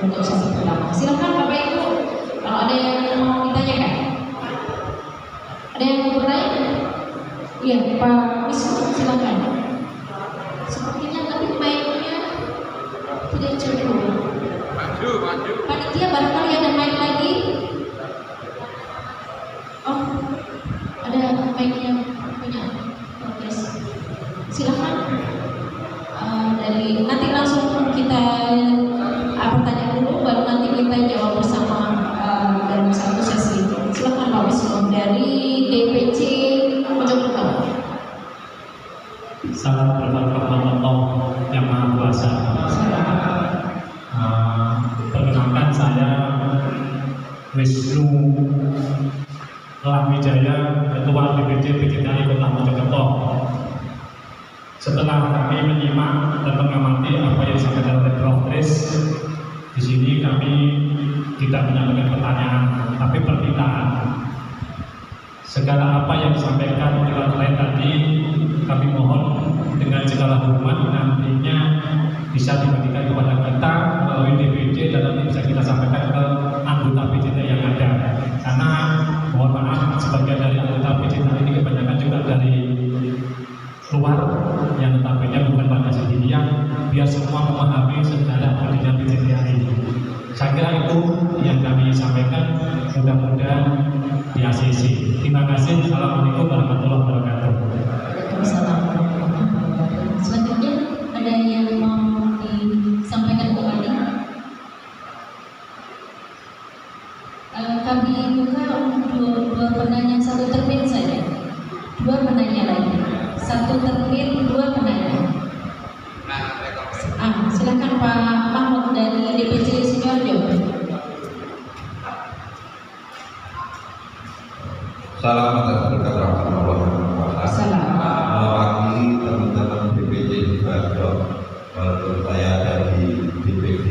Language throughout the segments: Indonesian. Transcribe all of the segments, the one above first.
untuk sesi pertama. Silakan Bapak Ibu, kalau ada yang mau ditanyakan. Ada yang mau bertanya? Iya, Pak Wisnu, silakan. Sepertinya tadi mic-nya tidak cukup. Maju. Panitia barangkali ada mic lagi? Oh, ada mic-nya punya. Oke, silakan. Dari nanti langsung kita pertanyaan dulu, baru nanti kita jawab bersama dalam satu sesi. Silakan Pak Wisnu dari DPC Mojokerto. Salam berkah yang Maha Kuasa. Perkenalkan saya Wisnu Lamwijaya, Ketua DPC PJTI Kota Mojokerto. Setelah kami menyimak dan mengamati apa yang disampaikan oleh Prof. Tris, di sini kami tidak menyampaikan pertanyaan, tapi permintaan. Segala apa yang disampaikan nilai tadi, kami mohon dengan segala hormat nantinya bisa dibagikan kepada kita melalui DPC dan nanti bisa kita sampaikan ke anggota PJT yang ada. Karena mohon maaf, sebagian dari anggota PJT ini kebanyakan juga dari luar yang notabene bukan warga sendirian, biar semua memahami sejarah berdirinya PJTI. Saya kira itu yang kami sampaikan, mudah-mudahan di ACC. Terima kasih. Assalamualaikum warahmatullahi wabarakatuh. Selanjutnya ada yang mau disampaikan kembali? Kami buka untuk dua penanya, satu termin saja. Dua penanya lagi. Satu termin, dua penanya. Silakan Pak Mahmud dari DPC Sidoarjo. Salam atas berkat rahmatullah wabarakatuh. Mewakili teman-teman DPC Sidoarjo, walaupun saya dari DPD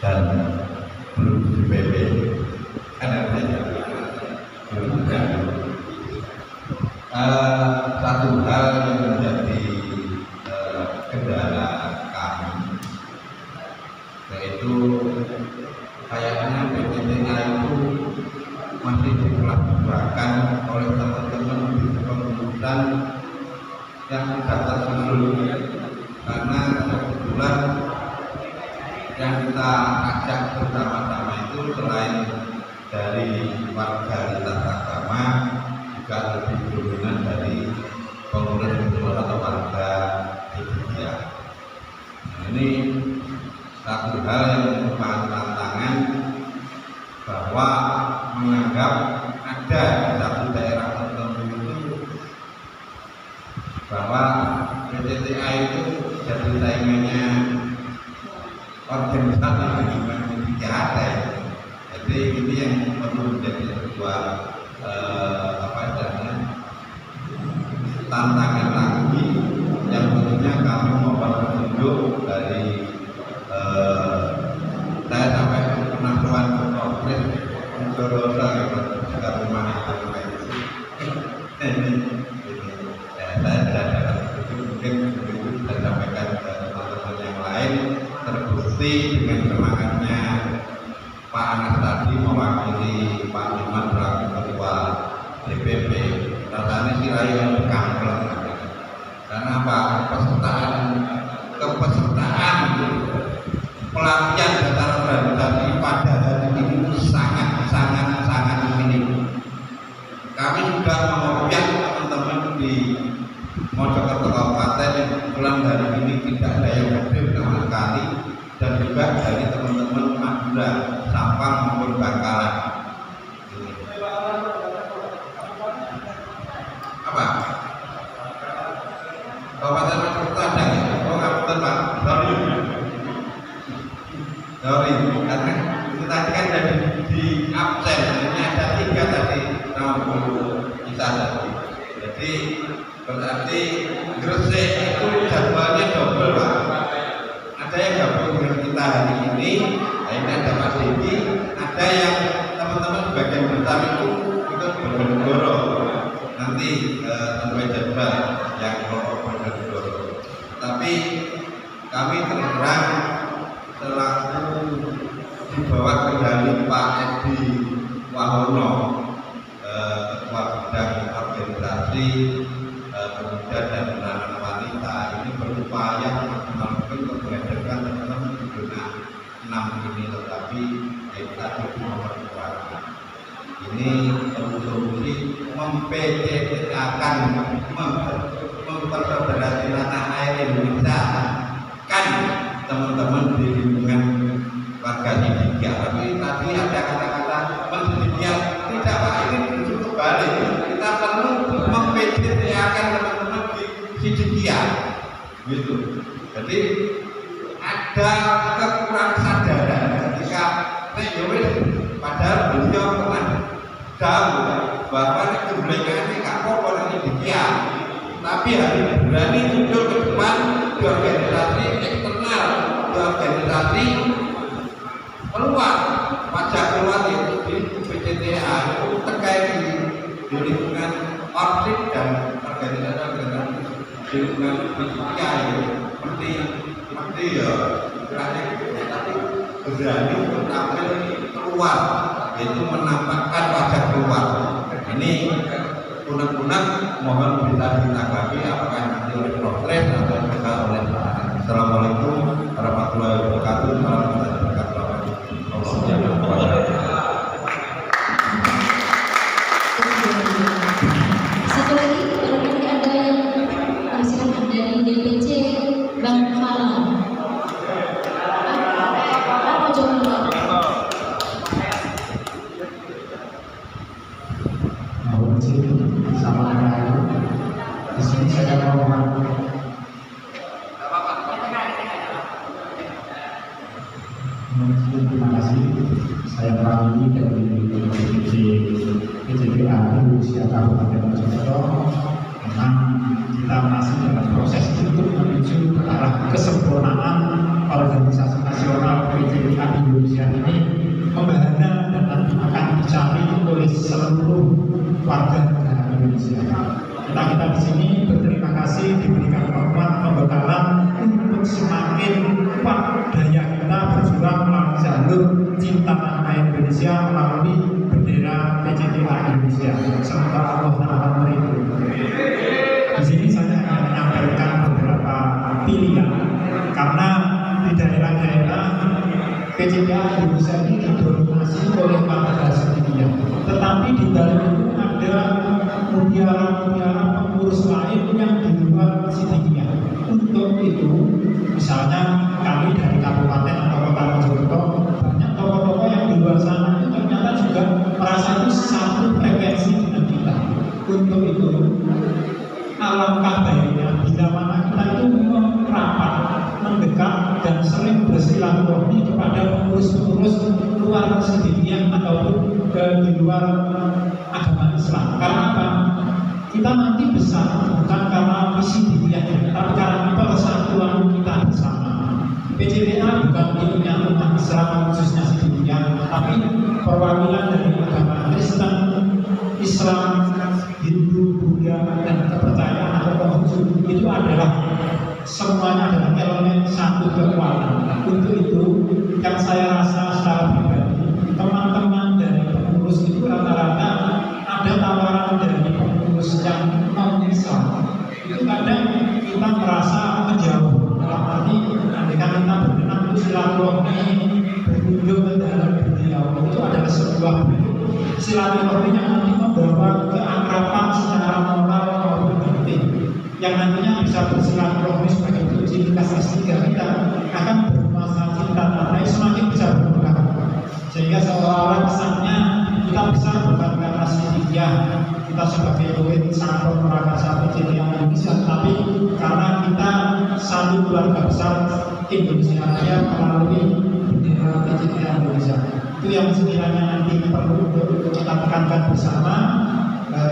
dan belum DPP, karena saya satu hal yang menjadi kendala kami, yaitu kayaknya PJTI itu masih diperlakukan oleh teman-teman di pemerintahan yang tidak tersusun, karena kebetulan yang kita ajak bersama-sama itu selain dari warga lintas agama juga lebih dominan dari pengurus atau warga Indonesia. Nah, ini satu hal yang merupakan tantangan, bahwa menganggap ada di satu daerah tertentu itu bahwa PJTI itu jadi saingannya organisasi yang tidak ada. Jadi ini yang perlu menjadi sebuah tantangan lagi, yang tentunya kami mohon petunjuk dari saya sampai pernah tuan Kongres Jorosa juga rumah itu ini saya tidak dapat petunjuk, mungkin itu bisa sampaikan ke teman-teman yang lain. Terbukti dengan semangatnya Pak Anas tadi mewakili Pak Iman selaku Ketua DPP, rasanya sirayang berkampleng. Karena apa? Kepesertaan pelatihan dasar organisasi pada hari ini sangat minim. Kami sudah mengopiak teman-teman di Mojokerto Kabupaten yang kebetulan hari ini tidak ada yang hadir sama sekali, dan juga dari teman-teman Madura, Sampang maupun Bangkalan. Apa? Kabupaten Mojokerto ada ya? Oh, Kabupaten Pak. Sorry, karena itu tadi kan ada di absen, ini ada 3 tadi, bisa tadi. Jadi berarti Gresik itu jadwalnya double Pak. Ada yang gabung dengan kita hari ini, ini ada Mas Diki, ada yang teman-teman sebagian besar itu ikut Bojonegoro. Nanti sampai jadwal yang kelompok Bojonegoro. Tapi kami terus terang selaku di bawah kendali Pak Edi Wahono, Ketua Bidang Organisasi Pemuda dan Anak Wanita, ini berupaya maksimal mungkin untuk menghadirkan teman-teman di zona 6 ini, tetapi kita lebih memperkuatkan. Ini solusi mempecetakan, memperfederasi tanah air Indonesia kan teman-teman di lingkungan warga Sidikiyah. Tapi tadi ada kata-kata Sidikiyah, tidak Pak, ini justru kebalik. Kita perlu mempecetakan teman-teman di Sidikiyah, gitu. Jadi ada kekurangan sadaran ketika padahal beliau pernah tahu bahwa kebenaran ini gak apa-apa Sidikiyah, tapi hari ini berani muncul ke depan di organisasi eksternal, di organisasi keluar, pajak keluar di PCTA itu terkait di lingkungan Orsid dan organisasi di lingkungan Sidikiyah itu seperti ya tapi berani untuk tampil keluar, yaitu menampakkan wajah keluar. Ini unek-unek mohon bisa ditanggapi apakah nanti oleh Profes atau juga oleh Pak. Assalamualaikum warahmatullahi wabarakatuh. Salam sejahtera bagi Allah. Satu lagi, kalau nanti ada yang silakan dari DPC Bang Falang. Apa jawabannya? Sama di sini saya mohon terima kasih. Saya Prami dari PCPA Indonesia Kabupaten Mojokerto. Memang kita masih dalam proses untuk menuju ke arah kesempurnaan organisasi nasional PCPA Indonesia ini membahana dan nanti akan dicari oleh seluruh warga negara Indonesia. Kita di sini berterima kasih diberikan pembekalan untuk semakin kuat daya kita berjuang melalui jalur cinta tanah air Indonesia melalui bendera PCPA Indonesia. Semoga Allah Taala meridhoi. Di sini saya akan menyampaikan beberapa pilihan karena di daerah-daerah PCPA Indonesia ini didominasi oleh warga Sidikiyah. Tetapi di balik itu ada mutiara-mutiara pengurus lain yang di luar Sidikiyah. Untuk itu, misalnya kami dari Kabupaten atau Kota Mojokerto, banyak tokoh-tokoh yang di luar sana itu ternyata juga merasa itu satu frekuensi dengan kita. Untuk itu, alangkah baiknya bila mana kita itu merapat, mendekat dan sering bersilaturahmi kepada pengurus-pengurus luar Sidikiyah ataupun di luar agama Islam. Karena apa? Kita nanti besar bukan karena visi dunia, tapi karena persatuan kita bersama. PCPA bukan miliknya umat Islam khususnya Sidikiyah, tapi perwakilan dari agama Kristen, Islam, Hindu, Buddha, dan kepercayaan atau Konghucu itu adalah semuanya adalah elemen satu kekuatan. Untuk itu, yang saya rasa secara pribadi, teman-teman dari pengurus itu rata-rata ada tawaran dari pengurus yang non-Islam. Itu kadang kita merasa menjauh. Dalam arti, ketika kita berkenan itu silaturahmi, berkunjung ke dalam beliau, itu adalah sebuah silaturahmi yang nanti membawa keakraban secara moral maupun batin, yang nantinya bisa bersilaturahmi sebagai bentuk kasih kita akan bermasa cinta tanah semakin bisa berkembang, sehingga seolah-olah kesannya kita bisa bukan karena Sidikiyah kita sebagai murid sangkut merakasa PCPA Indonesia, tapi karena kita satu keluarga besar Indonesia Raya melalui bendera PCPA Indonesia. Itu yang sekiranya nanti perlu untuk kita tekankan bersama.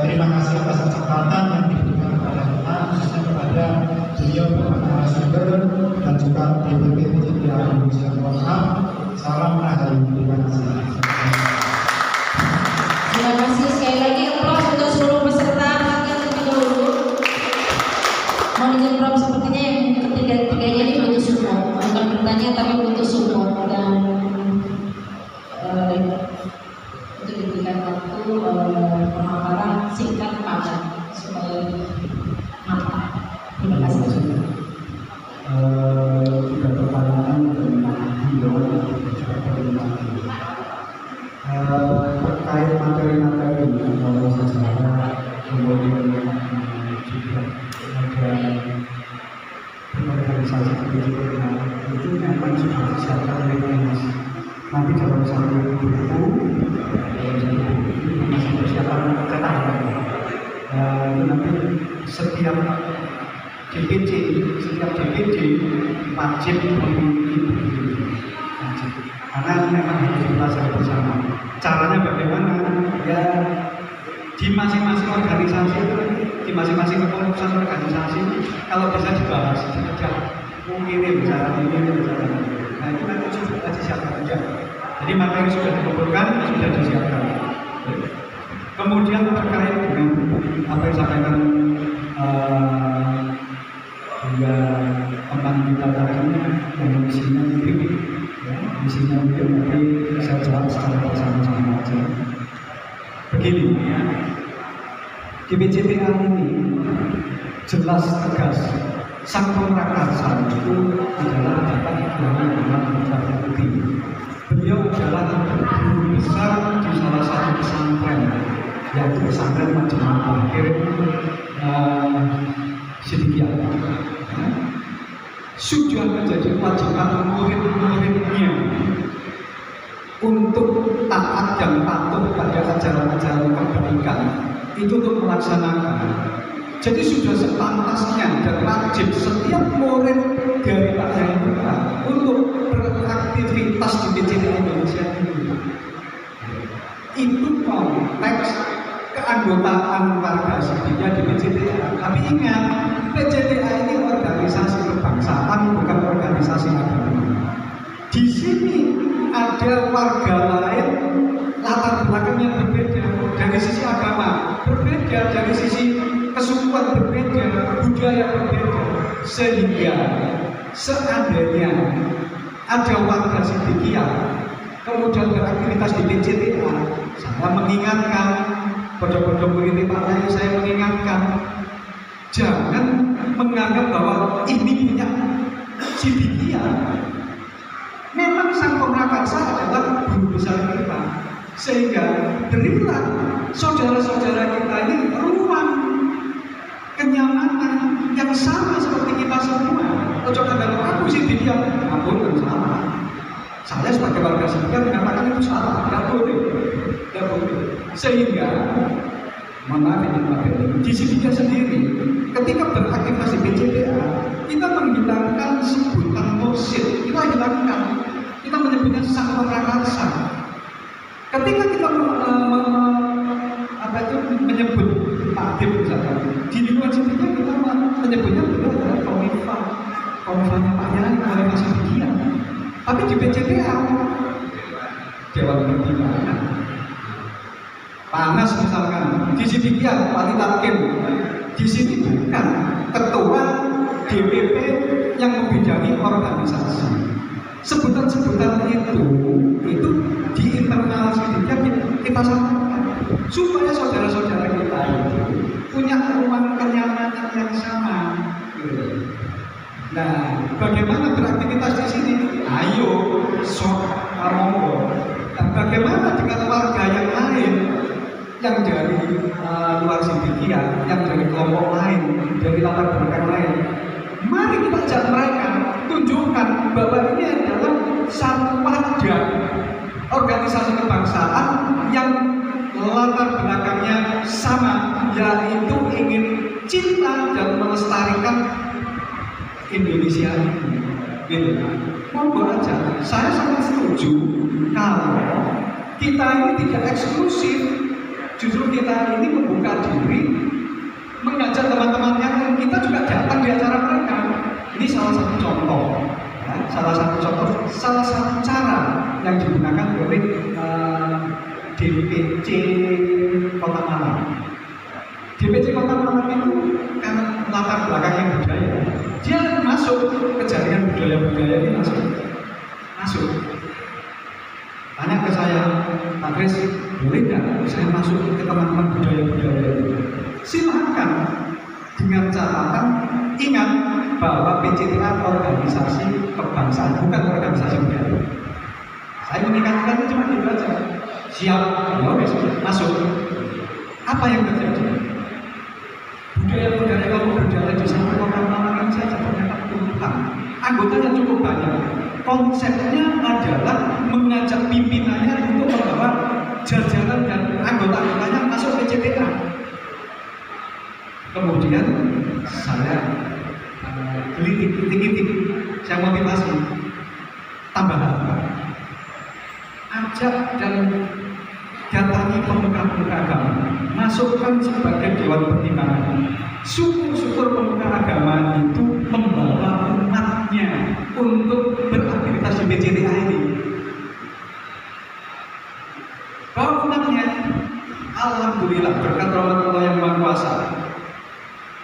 Terima kasih atas kesempatan yang diberikan kepada kita, khususnya kepada beliau Bapak narasumber dan juga DPP PCPA Indonesia. Salam rahayu. Terima kasih. Terima kasih sekali lagi. Aplaus untuk seluruh peserta yang lebih dahulu. Mohon izin Prof, sepertinya yang ketiga-tiganya ini butuh support, bukan bertanya tapi butuh support, dan DPC, setiap DPD wajib memiliki buku. Wajib. Karena memang harus dipelajari bersama. Caranya bagaimana? Ya di masing-masing organisasi itu, di masing-masing kepengurusan organisasi, kalau bisa dibahas, diajak mungkin bicara ini. Nah itu nanti sudah disiapkan aja. Jadi materi sudah dikumpulkan, sudah disiapkan. Kemudian terkait dengan apa yang disampaikan hingga teman kita tadi yang misinya mungkin, ya, misinya mungkin nanti saya jawab secara bersama-sama aja. Begini, ya. DPCPA ini jelas tegas sang pemrakarsa itu adalah Bapak Ibrahim Muhammad Putih. Beliau adalah guru besar di salah satu pesantren, yaitu pesantren Majma'ah Akhir Sidikiyah. Sudah menjadi kewajiban murid-muridnya untuk taat dan patuh pada ajaran-ajaran kebaikan itu untuk melaksanakan. Jadi sudah sepantasnya dan wajib setiap murid dari Pak Yai untuk beraktivitas di PCDA Indonesia ini. Itu konteks keanggotaan warga Sidikiyah di PCDA. Tapi ingat, PCDA ini organisasi kebangsaan, bukan organisasi agama. Di sini ada warga lain latar belakangnya berbeda dari sisi agama, berbeda dari sisi kesukuan, berbeda budaya, berbeda. Sehingga seandainya ada warga Sidikiyah kemudian beraktivitas di PCDA, saya mengingatkan bodoh-bodoh murid Pak Yai, saya mengingatkan jangan menganggap bahwa ini punya Sidikiyah. Memang sang pemrakarsa adalah guru besar kita, sehingga berilah saudara-saudara kita ini ruang kenyamanan yang sama seperti kita semua. Ojo kalau aku Sidikiyah, ampun dan salah. Saya sebagai warga Sidikiyah mengatakan itu salah, tidak boleh. Sehingga maaf ini Pak Beni, di Sidikiyah sendiri ketika beraktivitas di PCDA kita menghilangkan sebutan mursyid, kita hilangkan, kita menyebutnya sang pemrakarsa. Ketika kita menyebut Pak Dim misalkan di lingkungan Sidikiyah, kita menyebutnya beliau adalah komifanya Pak Yai, komifah Sidikiyah. Tapi di PCDA Dewan Pertimbangan panas misalkan di Sidikiyah Wali Talqin, di sini bukan ketua DPP yang membidangi organisasi. Sebutan-sebutan itu di internal Sidikiyah kita sampaikan supaya saudara-saudara kita itu punya ruang kenyamanan yang sama. Nah, bagaimana beraktivitas di sini? Ayo, monggo. Dan bagaimana dengan warga yang lain, yang dari luar Sidikiyah, yang dari kelompok lain, dari latar belakang lain? Mari kita ajak mereka, tunjukkan bahwa ini adalah satu wadah organisasi kebangsaan yang latar belakangnya sama, yaitu ingin cinta dan melestarikan Indonesia ini. Gitu. Monggo aja. Saya sangat setuju kalau kita ini tidak eksklusif, justru kita ini membuka diri, mengajak teman-teman yang lain. Kita juga datang di acara mereka. Ini salah satu contoh, ya, salah satu cara yang digunakan oleh DPC Kota Malang. DPC Kota Malang itu karena latar belakangnya budaya, dia masuk ke jaringan budaya-budaya ini masuk. Tanya ke saya, Pak Kris, boleh nggak saya masuk ke teman-teman budaya-budaya itu? Silakan, dengan catatan ingat bahwa PCDA organisasi kebangsaan, bukan organisasi budaya. Saya mengingatkan cuma itu aja. Siap, ya wes, masuk. Apa yang terjadi? Budaya-budaya kamu berjalan di sana Kota Malang saja ternyata puluhan. Anggotanya cukup banyak. Konsepnya adalah mengajak pimpinannya untuk membawa jajaran dan anggota-anggotanya masuk PCDA. Kemudian saya kritik, saya motivasi tambahan, ajak dan datangi pemuka-pemuka agama, masukkan sebagai dewan pertimbangan. Syukur-syukur pemuka agama itu membawa umatnya untuk beraktivitas di PJTA ini. Bawa umatnya, alhamdulillah berkat rahmat Allah yang Maha Kuasa.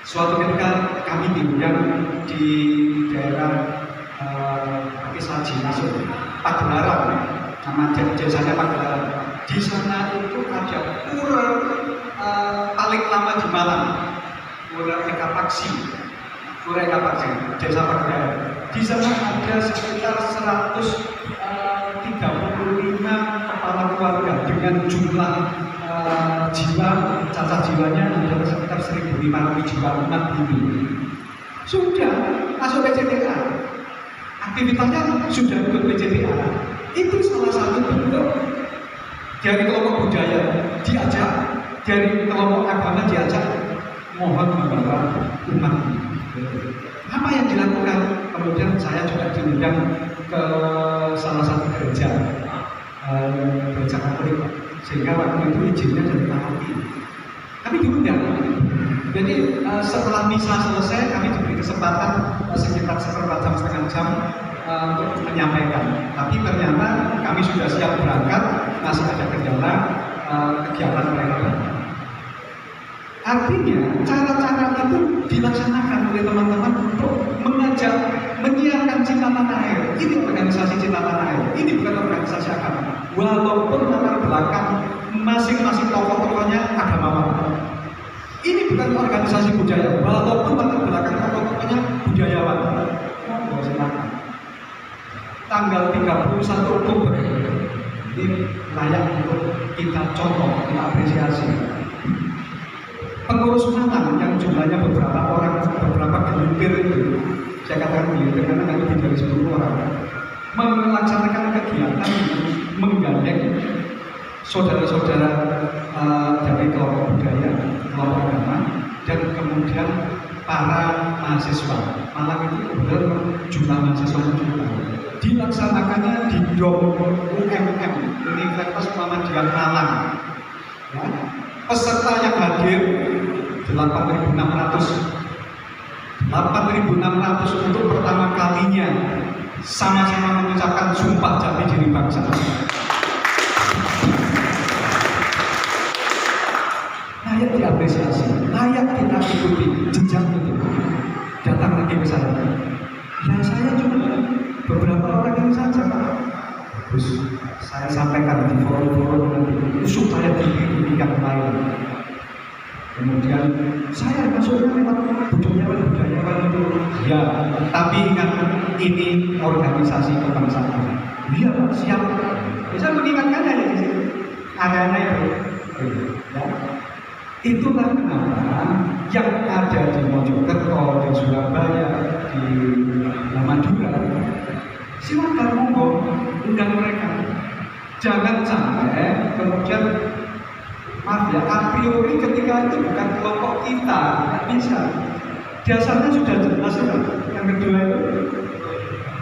Suatu ketika kami diundang di daerah Saji masuk Pagelaran, nama jasanya Pagelaran. Di sana itu ada pura paling lama di Malang, Pura Ekapaksi, Desa Pagelaran. Di sana ada sekitar 135 kepala keluarga dengan jumlah jiwa, cacat jiwanya ada sekitar 1.500 jiwa umat ini. Sudah masuk PJTA, aktivitasnya sudah ikut PJTA. Itu salah satu bentuk dari kelompok budaya diajak, dari kelompok agama diajak, mohon membawa umat. Apa yang dilakukan? Kemudian saya juga diundang ke salah satu gereja Katolik, sehingga waktu itu izinnya dari Katolik. Kami diundang. Jadi setelah misa selesai, kami diberi kesempatan sekitar 1/4 setengah jam untuk menyampaikan. Tapi ternyata kami sudah siap berangkat, masih ada kendala kegiatan mereka. Artinya cara-cara itu dilaksanakan oleh teman-teman untuk mengajak, menyiarkan cinta tanah air. Ini organisasi cinta tanah air. Ini bukan organisasi agama. Walaupun latar belakang masing-masing tokoh-tokohnya agamawan. Ini bukan organisasi budaya. Walaupun latar belakang tokoh-tokohnya budayawan. Monggo silakan. Tanggal 31 Oktober ini layak untuk kita contoh, kita apresiasi. Pengurus Malang yang jumlahnya beberapa orang, beberapa gelintir itu, saya katakan gelintir karena nggak lebih dari 10 orang, melaksanakan kegiatan menggandeng saudara-saudara dari kelompok budaya, kelompok agama, dan kemudian para mahasiswa. Malang itu kebetulan jumlah mahasiswanya juga. Dilaksanakannya di DOM UMM, Universitas Muhammadiyah Malang. Ya. Peserta yang hadir 8.600 untuk pertama kalinya sama-sama mengucapkan sumpah jati diri bangsa. Layak diapresiasi, layak kita ikuti jejak itu. Datang lagi ke saya. Ya saya cuma beberapa orang yang saja, Pak. Terus saya sampaikan di forum-forum nanti supaya dipilih yang lain. Kemudian saya masuknya lewat budayawan itu. Ya, tapi ingat ini organisasi kebangsaan. Iya Pak, siap. Bisa mengingatkan aja di sini. Arena itu. Ya. Itulah kenapa yang ada di Mojokerto, di Surabaya, di Madura. Silakan monggo undang mereka. Jangan sampai kemudian maaf ya, a priori ketika itu bukan kelompok kita, tidak bisa. Dasarnya sudah jelas ya. Yang kedua itu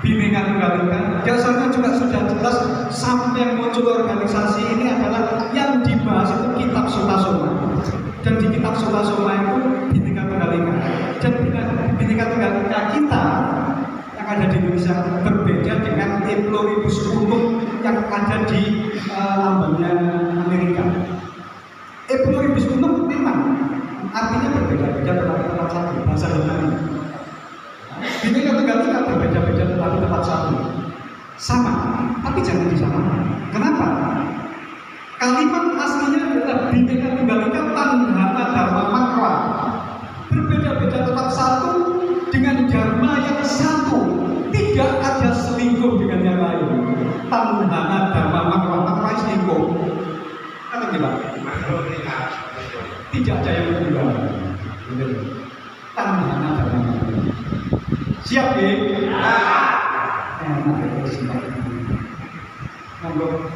Bhinneka Tunggal Ika. Dasarnya juga sudah jelas sampai yang muncul organisasi ini adalah yang dibahas itu kitab Sutasoma. Dan di kitab Sutasoma itu Bhinneka Tunggal Ika. Dan Bhinneka Tunggal Ika kita yang ada di Indonesia berbeda dengan Epluribus Unum yang ada di lambangnya Amerika. Epluribus Unum memang artinya berbeda-beda tetapi tepat satu, bahasa Yunani. Bhinneka Tunggal Ika berbeda-beda tetapi tepat satu, sama, tapi jangan disamakan. Kenapa? Kalimat aslinya adalah Bhinneka Tunggal Ika Tandhana Dharma Makra. Berbeda-beda tetap satu dengan dharma yang satu. Tidak ada selingkuh dengan yang lain. Tandhana Dharma Makra, makra selingkuh. Kata kita, tidak ada yang kedua. Tandhana Dharma Makra. Siap ya? Enak ya, siap. Monggo.